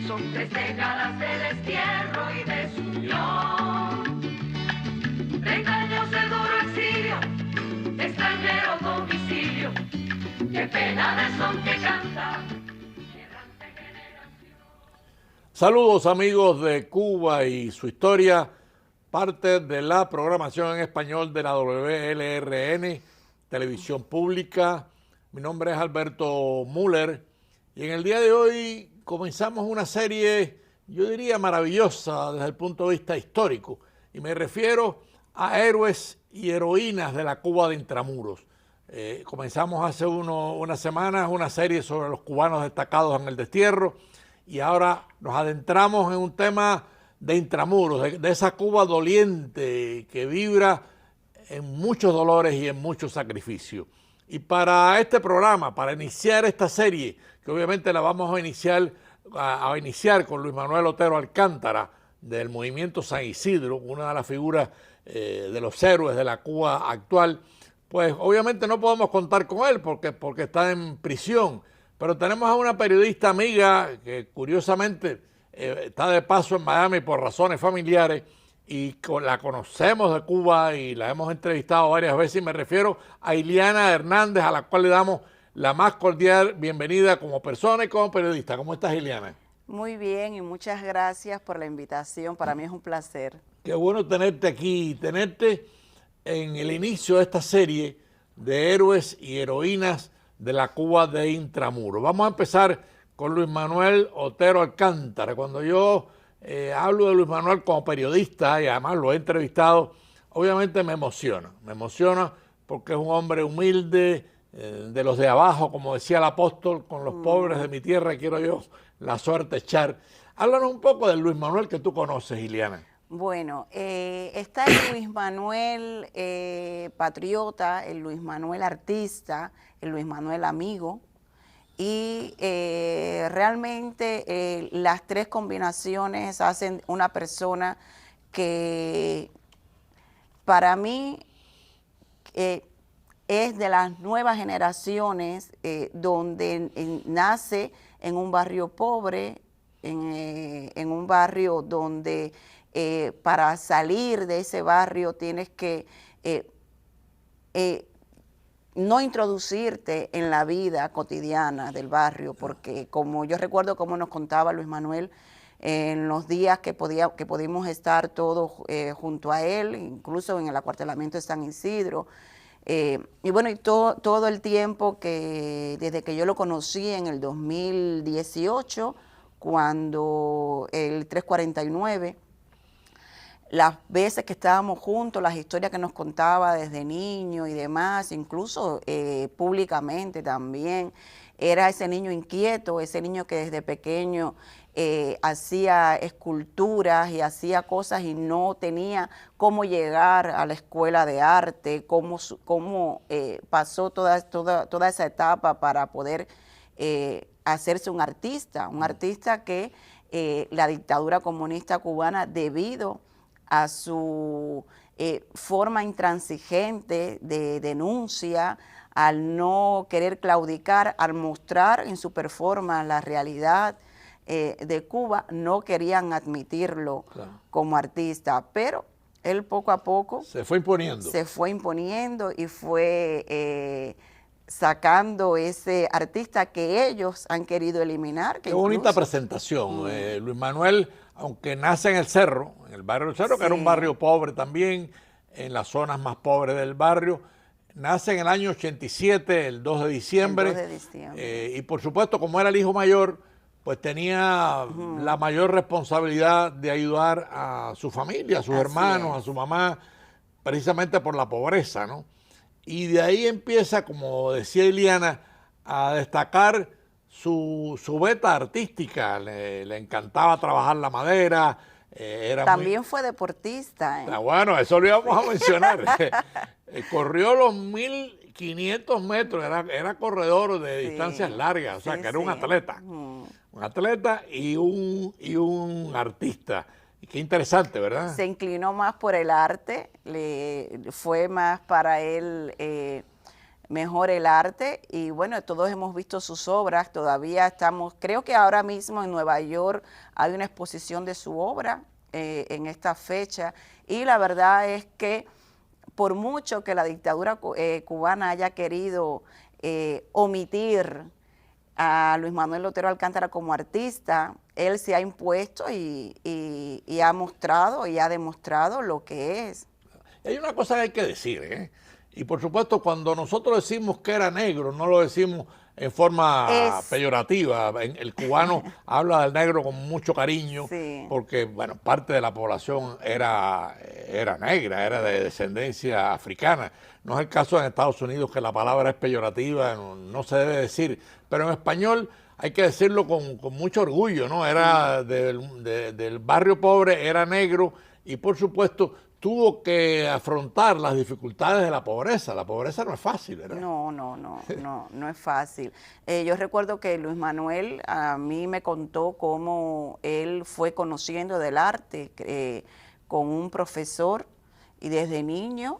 Son 3 décadas de destierro y desunión, 30 años de duro exilio, de extranjero domicilio. Qué pena de son que canta. Saludos amigos de Cuba y su historia, parte de la programación en español de la WLRN, Televisión Pública. Mi nombre es Alberto Müller y en el día de hoy comenzamos una serie, yo diría maravillosa desde el punto de vista histórico, y me refiero a héroes y heroínas de la Cuba de Intramuros. Comenzamos hace unas semanas una serie sobre los cubanos destacados en el destierro, y ahora nos adentramos en un tema de Intramuros, de esa Cuba doliente que vibra en muchos dolores y en muchos sacrificios. Y para este programa, para iniciar esta serie, que obviamente la vamos a iniciar con Luis Manuel Otero Alcántara, del movimiento San Isidro, una de las figuras de los héroes de la Cuba actual, pues obviamente no podemos contar con él porque está en prisión. Pero tenemos a una periodista amiga que curiosamente está de paso en Miami por razones familiares y la conocemos de Cuba y la hemos entrevistado varias veces, y me refiero a Iliana Hernández, a la cual le damos la más cordial bienvenida como persona y como periodista. ¿Cómo estás, Iliana? Muy bien y muchas gracias por la invitación. Para mí es un placer. Qué bueno tenerte aquí, tenerte en el inicio de esta serie de héroes y heroínas de la Cuba de Intramuros. Vamos a empezar con Luis Manuel Otero Alcántara. Cuando yo hablo de Luis Manuel como periodista, y además lo he entrevistado, obviamente me emociona porque es un hombre humilde, de los de abajo, como decía el apóstol, con los pobres de mi tierra quiero yo la suerte echar. Háblanos un poco del Luis Manuel que tú conoces, Iliana. Bueno, está el Luis Manuel patriota, el Luis Manuel artista, el Luis Manuel amigo, y realmente las tres combinaciones hacen una persona que para mí es de las nuevas generaciones, donde nace en un barrio pobre, en un barrio donde para salir de ese barrio tienes que no introducirte en la vida cotidiana del barrio, porque como yo recuerdo cómo nos contaba Luis Manuel, en los días que pudimos estar todos junto a él, incluso en el acuartelamiento de San Isidro, y bueno, y todo el tiempo desde que yo lo conocí en el 2018, cuando el 349, las veces que estábamos juntos, las historias que nos contaba desde niño y demás, incluso públicamente también, era ese niño inquieto, ese niño que desde pequeño hacía esculturas y hacía cosas y no tenía cómo llegar a la escuela de arte, cómo pasó toda esa etapa para poder hacerse un artista que la dictadura comunista cubana, debido a su forma intransigente de denuncia, al no querer claudicar, al mostrar en su performance la realidad de Cuba, no querían admitirlo como artista, pero él poco a poco se fue imponiendo y fue sacando ese artista que ellos han querido eliminar. Qué bonita presentación. Luis Manuel, aunque nace en el Cerro, en el barrio del Cerro, que era un barrio pobre también, en las zonas más pobres del barrio, nace en el año 87, el 2 de diciembre. El 2 de diciembre. Y por supuesto, como era el hijo mayor, pues tenía la mayor responsabilidad de ayudar a su familia, a sus hermanos, a su mamá, precisamente por la pobreza, ¿no? Y de ahí empieza, como decía Iliana, a destacar su beta artística. Le encantaba trabajar la madera. También fue deportista. Bueno, eso lo íbamos a mencionar. Corrió los 1500 metros, era corredor de distancias largas, o sea, que era un atleta. Un atleta y un artista. Y qué interesante, ¿verdad? Se inclinó más por el arte, fue más para él mejor el arte y bueno, todos hemos visto sus obras, todavía estamos, creo que ahora mismo en Nueva York hay una exposición de su obra en esta fecha y la verdad es que por mucho que la dictadura cubana haya querido omitir a Luis Manuel Otero Alcántara como artista, él se ha impuesto y ha mostrado y ha demostrado lo que es. Hay una cosa que hay que decir, ¿eh? Y por supuesto, cuando nosotros decimos que era negro, no lo decimos en forma peyorativa. El cubano habla del negro con mucho cariño, sí, porque, bueno, parte de la población era negra, era de descendencia africana. No es el caso en Estados Unidos, que la palabra es peyorativa, no se debe decir, pero en español hay que decirlo con mucho orgullo, ¿no? Era del barrio pobre, era negro y, por supuesto, tuvo que afrontar las dificultades de la pobreza. La pobreza no es fácil, ¿verdad? No es fácil. Yo recuerdo que Luis Manuel a mí me contó cómo él fue conociendo del arte con un profesor y desde niño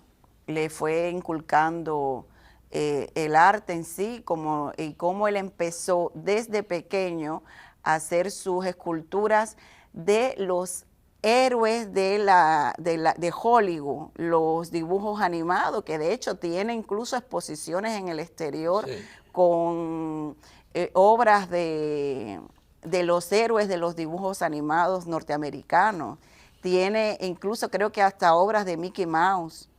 le fue inculcando el arte en sí y cómo él empezó desde pequeño a hacer sus esculturas de los héroes de Hollywood, los dibujos animados, que de hecho tiene incluso exposiciones en el exterior, sí, con obras de los héroes de los dibujos animados norteamericanos. Tiene incluso creo que hasta obras de Mickey Mouse.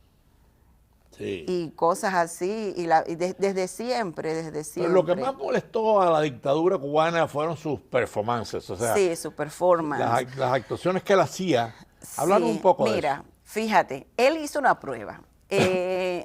Sí. Y cosas así, desde siempre. Pero lo que más molestó a la dictadura cubana fueron sus performances, o sea, sí, sus performances. Las actuaciones que él hacía. Háblanos un poco de eso. Mira, fíjate, él hizo una prueba.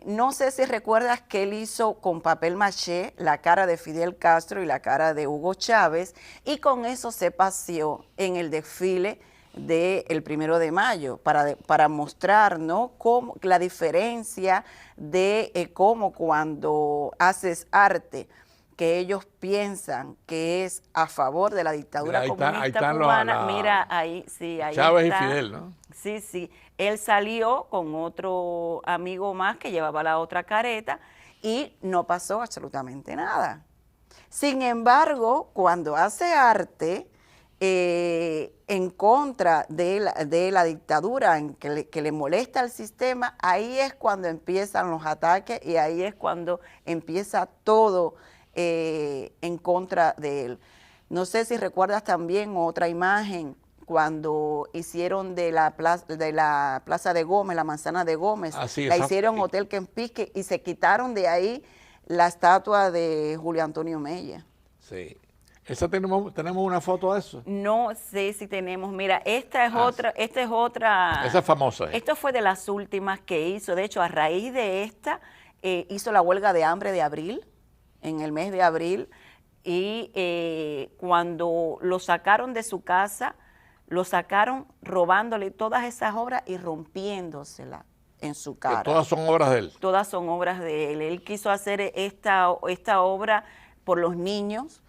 No sé si recuerdas que él hizo con papel maché la cara de Fidel Castro y la cara de Hugo Chávez, y con eso se paseó en el desfile del 1 de mayo para mostrar, ¿no?, cómo, la diferencia de cómo cuando haces arte que ellos piensan que es a favor de la dictadura comunista cubana. Mira, ahí sí, ahí Chávez está. Y Fidel, ¿no? Sí, sí. Él salió con otro amigo más que llevaba la otra careta y no pasó absolutamente nada. Sin embargo, cuando hace arte en contra de la dictadura, que le molesta al sistema, ahí es cuando empiezan los ataques y ahí es cuando empieza todo en contra de él. No sé si recuerdas también otra imagen cuando hicieron de la Plaza de Gómez, la Manzana de Gómez, la hicieron Hotel Kempinski y se quitaron de ahí la estatua de Julio Antonio Mella. Sí. ¿Tenemos una foto de eso? No sé si tenemos. Mira, esta es otra. Esa es famosa. Esto fue de las últimas que hizo. De hecho, a raíz de esta, hizo la huelga de hambre de abril, en el mes de abril, y cuando lo sacaron de su casa, lo sacaron robándole todas esas obras y rompiéndoselas en su cara. Que todas son obras de él. Todas son obras de él. Él quiso hacer esta obra por los niños.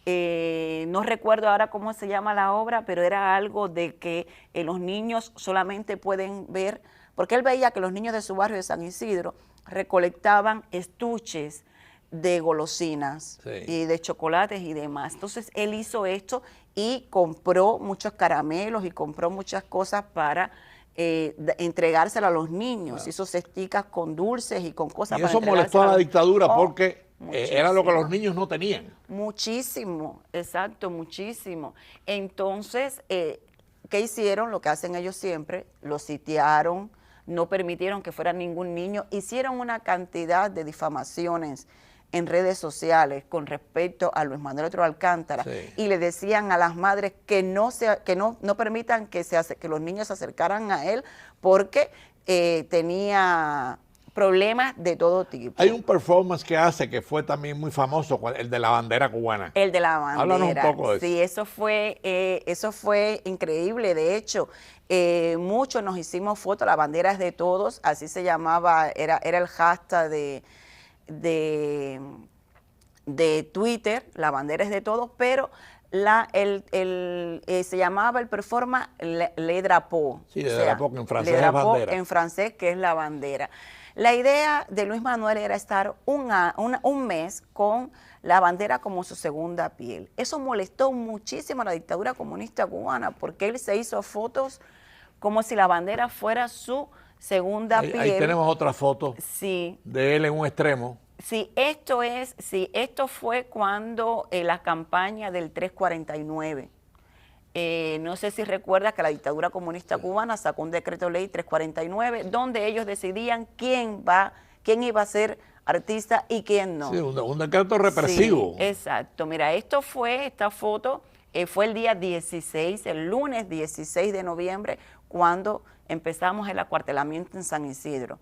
No recuerdo ahora cómo se llama la obra, pero era algo de que los niños solamente pueden ver, porque él veía que los niños de su barrio de San Isidro recolectaban estuches de golosinas, sí, y de chocolates y demás. Entonces él hizo esto y compró muchos caramelos y compró muchas cosas para entregárselo a los niños. Claro. Hizo cesticas con dulces y con cosas. Y eso molestó a la dictadura porque muchísimo. Era lo que los niños no tenían. Muchísimo, exacto, muchísimo. Entonces, ¿qué hicieron? Lo que hacen ellos siempre, lo sitiaron, no permitieron que fuera ningún niño, hicieron una cantidad de difamaciones en redes sociales con respecto a Luis Manuel Otero Alcántara, sí, y le decían a las madres que no permitan que los niños se acercaran a él porque tenía problemas de todo tipo. Hay un performance que hace que fue también muy famoso, el de la bandera cubana. El de la bandera. Háblanos un poco de eso. Sí, eso fue increíble. De hecho, muchos nos hicimos fotos, la bandera es de todos, así se llamaba, era el hashtag de Twitter, la bandera es de todos, pero Se llamaba el performance Le Drapeau. Sí, Le Drapeau, que en francés Le es Drapeau, bandera. en francés, que es la bandera. La idea de Luis Manuel era estar un mes con la bandera como su segunda piel. Eso molestó muchísimo a la dictadura comunista cubana, porque él se hizo fotos como si la bandera fuera su segunda piel. Ahí tenemos otra foto sí. de él en un extremo. Sí, esto fue cuando la campaña del 349. No sé si recuerdas que la dictadura comunista cubana sacó un decreto ley 349, donde ellos decidían quién iba a ser artista y quién no. Sí, un decreto represivo. Sí, exacto. Mira, esta foto fue el día 16, el lunes 16 de noviembre, cuando empezamos el acuartelamiento en San Isidro.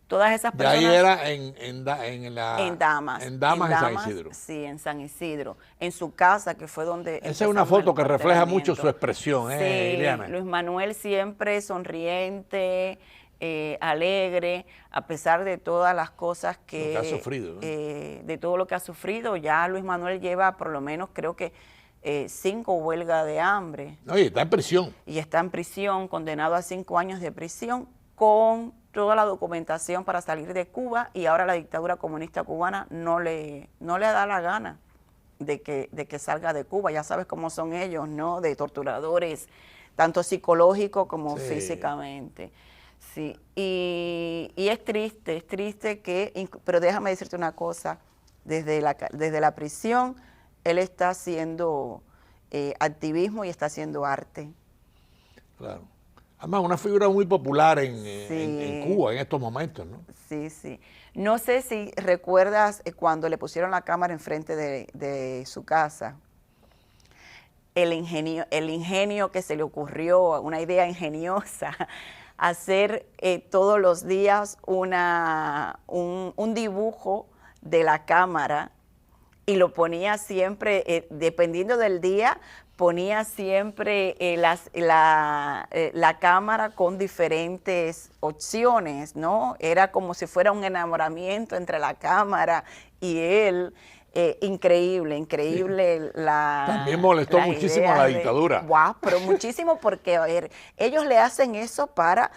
Todas esas personas. De ahí era en Damas. En San Isidro. Sí, en San Isidro. En su casa, que fue donde. Esa es una foto que refleja mucho su expresión, sí, Ileana. Luis Manuel siempre sonriente, alegre, a pesar de todas las cosas que ha sufrido. De todo lo que ha sufrido. Ya Luis Manuel lleva por lo menos, creo que 5 huelgas de hambre. Oye, está en prisión. Y está en prisión, condenado a 5 años de prisión, con toda la documentación para salir de Cuba, y ahora la dictadura comunista cubana no le da la gana de que salga de Cuba. Ya sabes cómo son ellos, ¿no? De torturadores, tanto psicológico como físicamente. Sí, y es triste que, pero déjame decirte una cosa, desde la prisión él está haciendo activismo y está haciendo arte. Claro. Además, una figura muy popular en Cuba en estos momentos, ¿no? Sí, sí. No sé si recuerdas cuando le pusieron la cámara enfrente de su casa, el ingenio que se le ocurrió, una idea ingeniosa, hacer todos los días un dibujo de la cámara, y lo ponía siempre, dependiendo del día, ponía siempre la cámara con diferentes opciones, ¿no? Era como si fuera un enamoramiento entre la cámara y él. Increíble sí. También molestó muchísimo a la dictadura. Wow, pero muchísimo, porque a ver, ellos le hacen eso para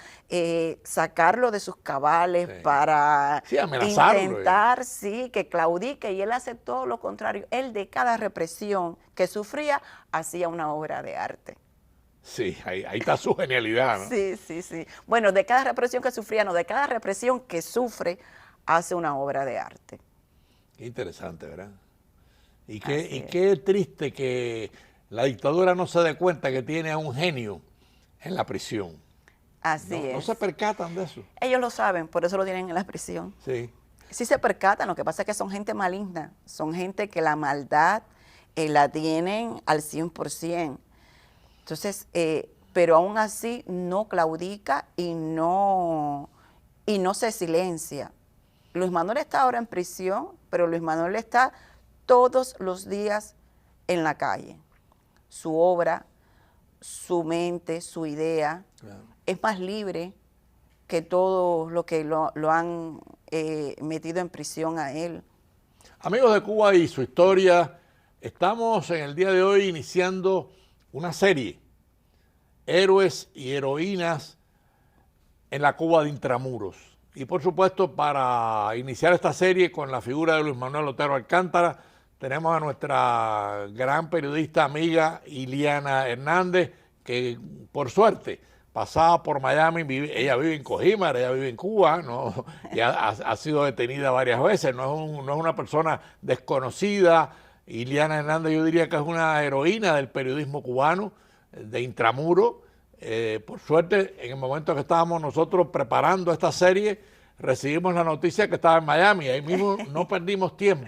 sacarlo de sus cabales, para intentar que claudique, y él hace todo lo contrario. Él, de cada represión que sufría, hacía una obra de arte. Sí, ahí está su genialidad, ¿no? Sí. Bueno, de cada represión que sufría, no, de cada represión que sufre, hace una obra de arte. Qué interesante, ¿verdad? Y qué triste que la dictadura no se dé cuenta que tiene a un genio en la prisión. Así es. ¿No se percatan de eso? Ellos lo saben, por eso lo tienen en la prisión. Sí. Sí se percatan, lo que pasa es que son gente maligna, son gente que la maldad la tienen al 100%. Entonces, pero aún así no claudica y no se silencia. Luis Manuel está ahora en prisión, pero Luis Manuel está todos los días en la calle. Su obra, su mente, su idea, es más libre que todo lo que lo han metido en prisión a él. Amigos de Cuba y su historia, estamos en el día de hoy iniciando una serie, Héroes y Heroínas en la Cuba de Intramuros. Y por supuesto, para iniciar esta serie con la figura de Luis Manuel Otero Alcántara, tenemos a nuestra gran periodista amiga Ileana Hernández, que por suerte pasaba por Miami. Ella vive en Cojimar, ella vive en Cuba, ¿no? Y ha sido detenida varias veces, no es una persona desconocida. Ileana Hernández, yo diría que es una heroína del periodismo cubano, de Intramuros. Por suerte, en el momento que estábamos nosotros preparando esta serie, recibimos la noticia que estaba en Miami. Ahí mismo no perdimos tiempo.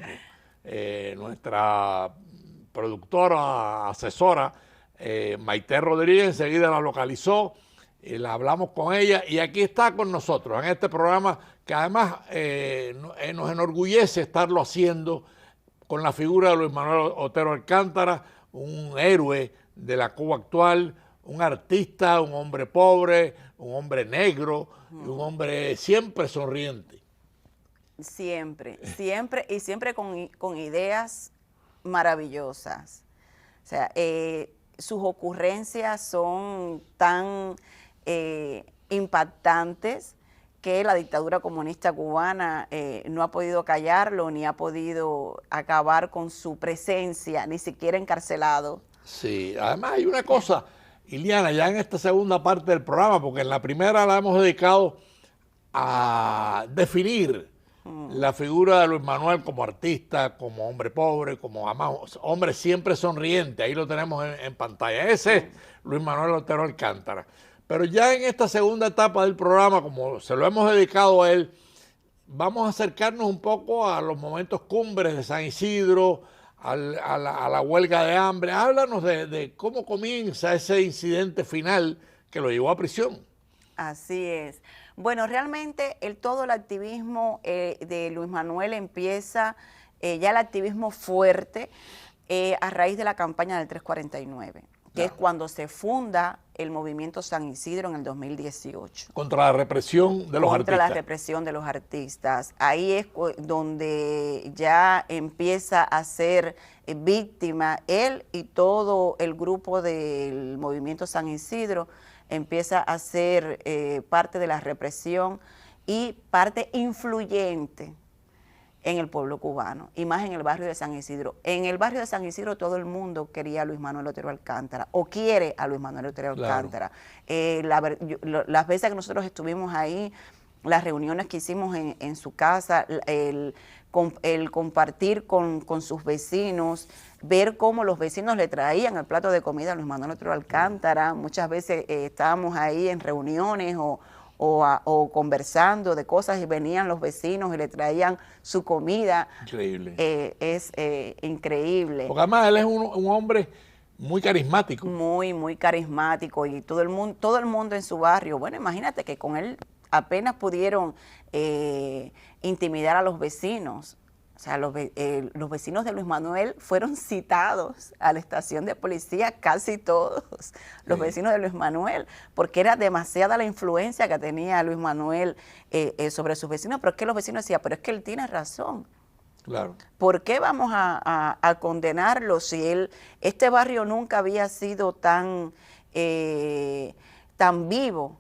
Nuestra productora, asesora, Maite Rodríguez, enseguida la localizó, la hablamos con ella, y aquí está con nosotros en este programa, que además nos enorgullece estarlo haciendo con la figura de Luis Manuel Otero Alcántara, un héroe de la Cuba actual, un artista, un hombre pobre, un hombre negro, un hombre siempre sonriente. Siempre con ideas maravillosas. sea, sus ocurrencias son tan impactantes que la dictadura comunista cubana no ha podido callarlo, ni ha podido acabar con su presencia, ni siquiera encarcelado. Sí, además hay una cosa, Iliana, ya en esta segunda parte del programa, porque en la primera la hemos dedicado a definir la figura de Luis Manuel como artista, como hombre pobre, como hombre siempre sonriente, ahí lo tenemos en pantalla. Ese es Luis Manuel Otero Alcántara. Pero ya en esta segunda etapa del programa, como se lo hemos dedicado a él, vamos a acercarnos un poco a los momentos cumbres de San Isidro, a la huelga de hambre. Háblanos de cómo comienza ese incidente final que lo llevó a prisión. Así es. Bueno, realmente todo el activismo de Luis Manuel empieza, ya el activismo fuerte, a raíz de la campaña del 349, que es cuando se funda el movimiento San Isidro en el 2018. Contra la represión de los artistas. Contra la represión de los artistas. Ahí es donde ya empieza a ser víctima él y todo el grupo del movimiento San Isidro, empieza a ser parte de la represión y parte influyente en el pueblo cubano, y más en el barrio de San Isidro. En el barrio de San Isidro todo el mundo quería a Luis Manuel Otero Alcántara, o quiere a Luis Manuel Otero Alcántara. Las veces que nosotros estuvimos ahí, las reuniones que hicimos en su casa, el compartir con sus vecinos, ver cómo los vecinos le traían el plato de comida a Luis Manuel Otero Alcántara. Muchas veces estábamos ahí en reuniones o conversando de cosas y venían los vecinos y le traían su comida. Increíble. Es increíble. Porque además él es un hombre muy carismático. Muy carismático, y todo el mundo en su barrio. Bueno, imagínate que con él apenas pudieron intimidar a los vecinos. O sea, los vecinos de Luis Manuel fueron citados a la estación de policía, casi todos los vecinos de Luis Manuel, porque era demasiada la influencia que tenía Luis Manuel sobre sus vecinos. Pero es que los vecinos decían, pero es que él tiene razón. Claro. ¿Por qué vamos a condenarlo si este barrio nunca había sido tan vivo?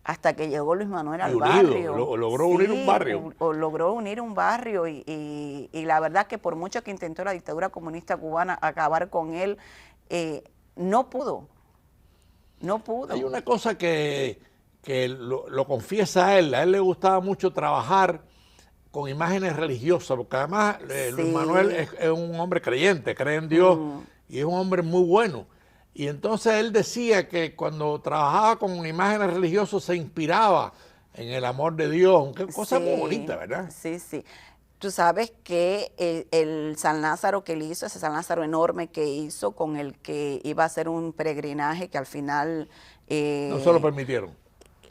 Hasta que llegó Luis Manuel al barrio. Logró unir un barrio. Logró unir un barrio y la verdad que por mucho que intentó la dictadura comunista cubana acabar con él, no pudo. No pudo. Hay una cosa que lo confiesa a él le gustaba mucho trabajar con imágenes religiosas, porque además Luis Manuel es un hombre creyente, cree en Dios y es un hombre muy bueno. Y entonces él decía que cuando trabajaba con imágenes religiosas se inspiraba en el amor de Dios, qué cosa muy bonita, ¿verdad? Sí. Tú sabes que el San Lázaro que él hizo, ese San Lázaro enorme que hizo, con el que iba a hacer un peregrinaje que al final... no se lo permitieron.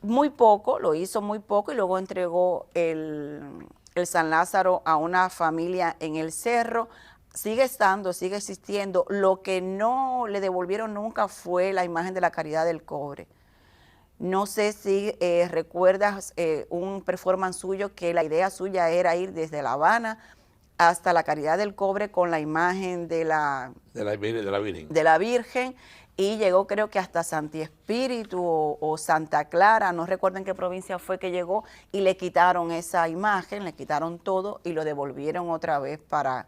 Muy poco, lo hizo muy poco, y luego entregó el San Lázaro a una familia en el cerro. Sigue existiendo. Lo que no le devolvieron nunca fue la imagen de la Caridad del Cobre. No sé si recuerdas un performance suyo, que la idea suya era ir desde La Habana hasta la Caridad del Cobre con la imagen de la Virgen, y llegó creo que hasta Santi Espíritu o Santa Clara, no recuerdo en qué provincia fue que llegó, y le quitaron esa imagen, le quitaron todo y lo devolvieron otra vez para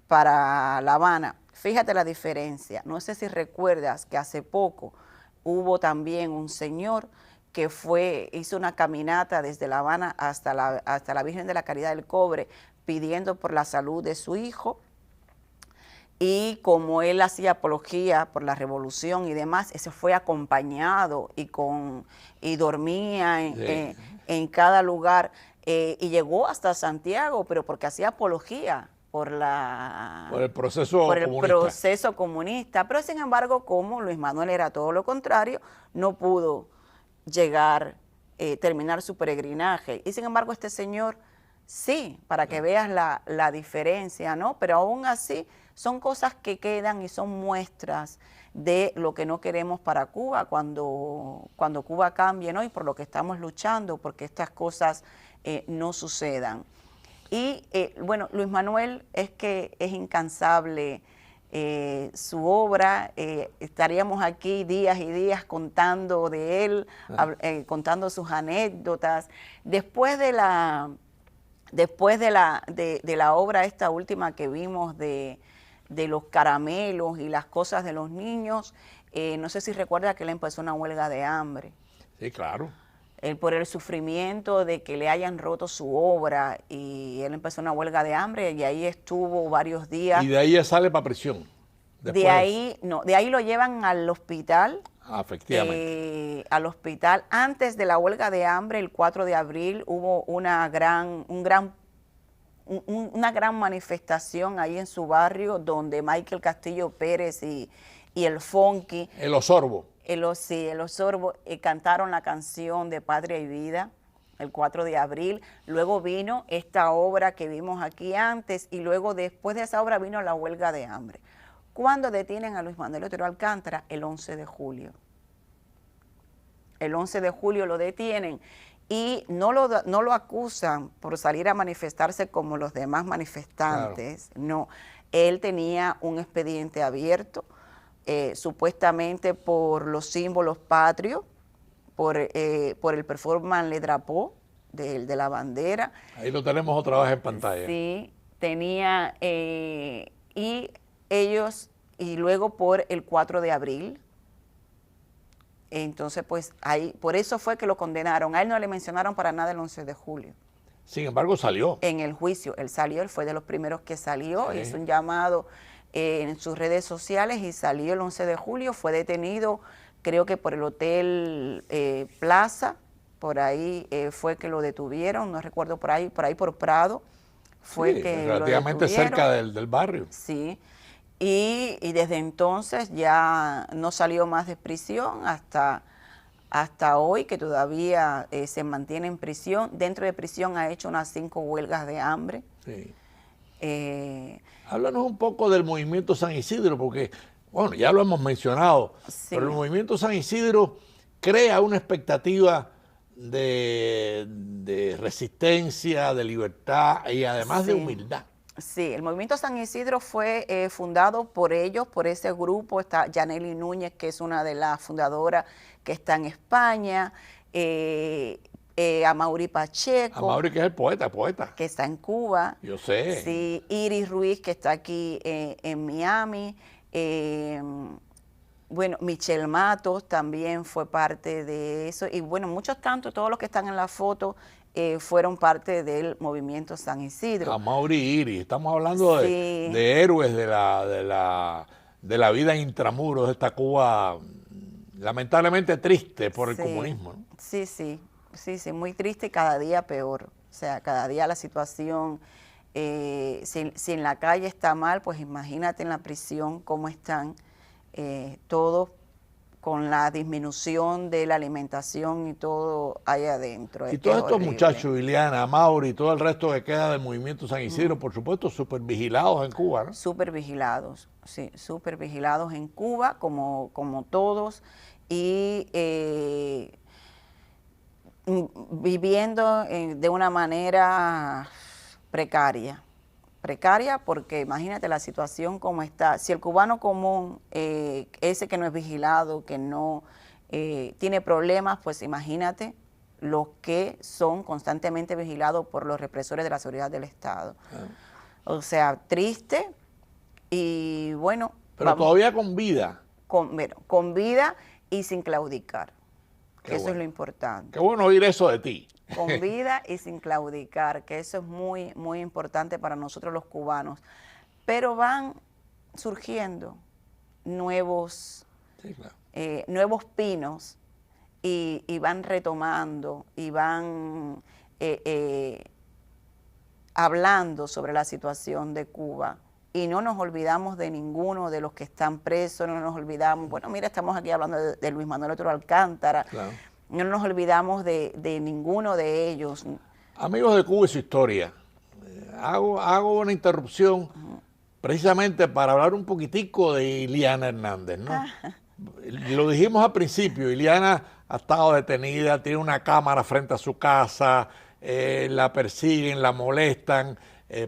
La Habana. Fíjate la diferencia. No sé si recuerdas que hace poco hubo también un señor que hizo una caminata desde La Habana hasta la Virgen de la Caridad del Cobre pidiendo por la salud de su hijo, y como él hacía apología por la revolución y demás, ese fue acompañado y dormía en cada lugar, y llegó hasta Santiago, pero porque hacía apología por el proceso comunista. Pero sin embargo, como Luis Manuel era todo lo contrario, no pudo terminar su peregrinaje. Y sin embargo este señor sí, para que veas la diferencia, ¿no? Pero aún así son cosas que quedan y son muestras de lo que no queremos para Cuba cuando Cuba cambie, ¿no? Y por lo que estamos luchando, porque estas cosas no sucedan. Y bueno, Luis Manuel es incansable su obra. Estaríamos aquí días y días contando de él, contando sus anécdotas. Después de la obra esta última que vimos de los caramelos y las cosas de los niños, no sé si recuerda que él empezó una huelga de hambre. Sí, claro. Por el sufrimiento de que le hayan roto su obra, y él empezó una huelga de hambre y ahí estuvo varios días. Y de ahí ya sale para prisión. De ahí lo llevan al hospital. Efectivamente. Al hospital. Antes de la huelga de hambre, el 4 de abril, hubo una gran manifestación ahí en su barrio, donde Michael Castillo Pérez y el Funky. El Osorbo. El Osorbo cantaron la canción de Patria y Vida el 4 de abril. Luego vino esta obra que vimos aquí antes, y luego después de esa obra vino la huelga de hambre. ¿Cuándo detienen a Luis Manuel Otero Alcántara? El 11 de julio. El 11 de julio lo detienen y no lo acusan por salir a manifestarse como los demás manifestantes. Claro. No, él tenía un expediente abierto, supuestamente por los símbolos patrios, por el performance Le Drapeau de la bandera. Ahí lo tenemos otra vez en pantalla. Sí, tenía, y luego por el 4 de abril. Entonces, pues, ahí, por eso fue que lo condenaron. A él no le mencionaron para nada el 11 de julio. Sin embargo, salió. En el juicio, él salió, él fue de los primeros que salió, sí. Hizo un llamado en sus redes sociales y salió el 11 de julio, fue detenido, creo que por el Hotel Plaza, por ahí fue que lo detuvieron, no recuerdo, por ahí por Prado, fue sí, que relativamente cerca del barrio. Sí, y desde entonces ya no salió más de prisión hasta hoy, que todavía se mantiene en prisión. Dentro de prisión ha hecho unas 5 huelgas de hambre. Sí. Háblanos un poco del movimiento San Isidro, porque, bueno, ya lo hemos mencionado, sí. Pero el movimiento San Isidro crea una expectativa de resistencia, de libertad y además sí. de humildad. Sí, el movimiento San Isidro fue fundado por ellos, por ese grupo. Está Yaneli Núñez, que es una de las fundadoras, que está en España, Amaury Pacheco. Amaury, que es el poeta. Que está en Cuba. Yo sé. Sí, Iris Ruiz, que está aquí en Miami. Bueno, Michelle Matos también fue parte de eso. Y bueno, todos los que están en la foto fueron parte del movimiento San Isidro. Amaury y Iris, estamos hablando sí. de héroes de la vida intramuros de esta Cuba, lamentablemente triste por el comunismo, ¿no? Sí, muy triste y cada día peor. O sea, cada día la situación, si en la calle está mal, pues imagínate en la prisión cómo están todos, con la disminución de la alimentación y todo ahí adentro. Y todos estos muchachos, Iliana, Amaury y todo el resto que queda del movimiento San Isidro, por supuesto, súper vigilados en Cuba, ¿no? Súper vigilados, sí, súper vigilados en Cuba, como todos, y viviendo de una manera precaria porque imagínate la situación como está. Si el cubano común, ese que no es vigilado, que no tiene problemas, pues imagínate los que son constantemente vigilados por los represores de la seguridad del Estado. O sea, triste y bueno. Pero todavía con vida. Con vida y sin claudicar. Que eso es lo importante. Qué bueno oír eso de ti. Con vida y sin claudicar, que eso es muy, muy importante para nosotros los cubanos. Pero van surgiendo nuevos, sí, claro. Nuevos pinos y van retomando y van hablando sobre la situación de Cuba. Y no nos olvidamos de ninguno de los que están presos, no nos olvidamos, bueno, mira, estamos aquí hablando de Luis Manuel Otero Alcántara, claro. No nos olvidamos de ninguno de ellos. Amigos de Cuba y su historia, hago una interrupción precisamente para hablar un poquitico de Iliana Hernández, ¿no? Lo dijimos al principio, Iliana ha estado detenida, tiene una cámara frente a su casa, la persiguen, la molestan,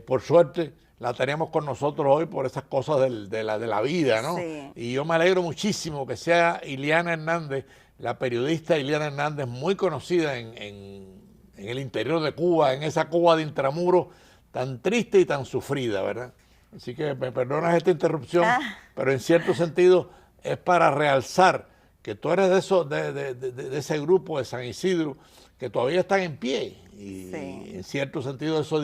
por suerte la teníamos con nosotros hoy por esas cosas de la vida, ¿no? Sí. Y yo me alegro muchísimo que sea Iliana Hernández, la periodista Iliana Hernández, muy conocida en el interior de Cuba, en esa Cuba de intramuros tan triste y tan sufrida, ¿verdad? Así que me perdonas esta interrupción, pero en cierto sentido es para realzar que tú eres de ese grupo de San Isidro que todavía están en pie. Y Sí. en cierto sentido eso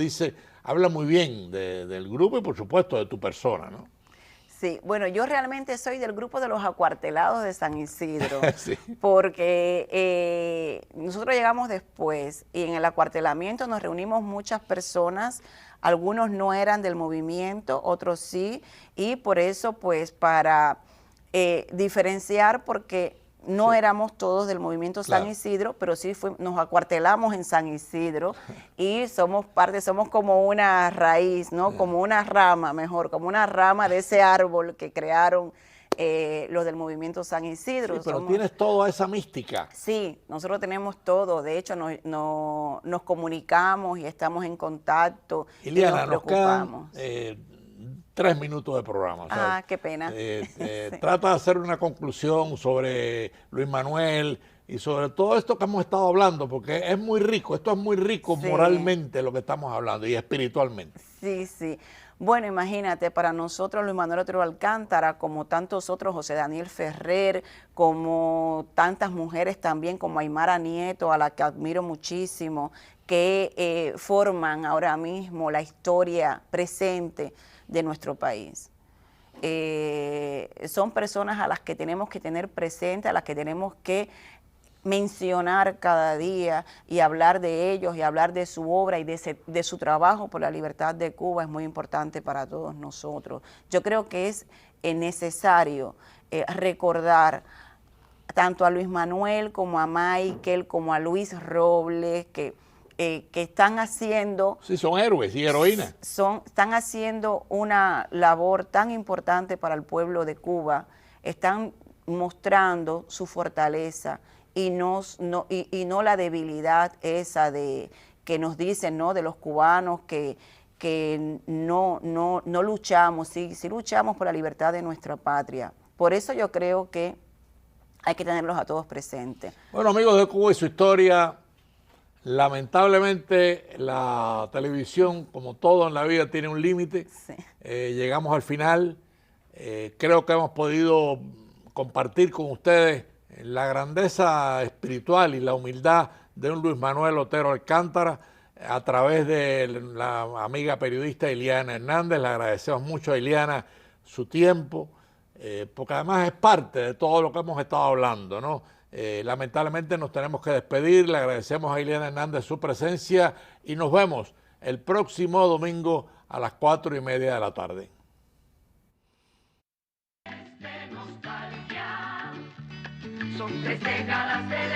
habla muy bien del grupo y por supuesto de tu persona, ¿no? Sí, bueno, yo realmente soy del grupo de los acuartelados de San Isidro, Sí. porque nosotros llegamos después y en el acuartelamiento nos reunimos muchas personas, algunos no eran del movimiento, otros sí, y por eso pues para diferenciar, porque no Sí. éramos todos del movimiento San Claro. Isidro, pero sí nos acuartelamos en San Isidro y somos como una raíz, ¿no? Como una rama, mejor, como una rama de ese árbol que crearon los del movimiento San Isidro. Sí, pero tienes toda esa mística. Sí, nosotros tenemos todo, de hecho nos comunicamos y estamos en contacto y Iliana, nos nos quedan preocupamos. 3 minutos de programa. O sea, Ah, qué pena. Sí. Trata de hacer una conclusión sobre Luis Manuel y sobre todo esto que hemos estado hablando, porque es muy rico, esto es muy rico Sí. moralmente lo que estamos hablando y espiritualmente. Sí, sí. Bueno, imagínate, para nosotros Luis Manuel Otero Alcántara, como tantos otros, José Daniel Ferrer, como tantas mujeres también, como Aymara Nieto, a la que admiro muchísimo, que forman ahora mismo la historia presente de nuestro país. Son personas a las que tenemos que tener presente, a las que tenemos que mencionar cada día y hablar de ellos y hablar de su obra y de su trabajo por la libertad de Cuba es muy importante para todos nosotros. Yo creo que es necesario recordar tanto a Luis Manuel como a Michael, como a Luis Robles, que están haciendo... Sí, son héroes y heroínas. Están haciendo una labor tan importante para el pueblo de Cuba, están mostrando su fortaleza y no la debilidad esa que nos dicen, ¿no?, de los cubanos que no luchamos, sí luchamos por la libertad de nuestra patria. Por eso yo creo que hay que tenerlos a todos presentes. Bueno, amigos de Cuba y su historia, lamentablemente la televisión, como todo en la vida, tiene un límite. Sí. Llegamos al final. Creo que hemos podido compartir con ustedes la grandeza espiritual y la humildad de un Luis Manuel Otero Alcántara a través de la amiga periodista Iliana Hernández. Le agradecemos mucho a Iliana su tiempo, porque además es parte de todo lo que hemos estado hablando, ¿no? Lamentablemente nos tenemos que despedir. Le agradecemos a Iliana Hernández su presencia y nos vemos el próximo domingo a las 4:30 de la tarde. Son 3 décadas del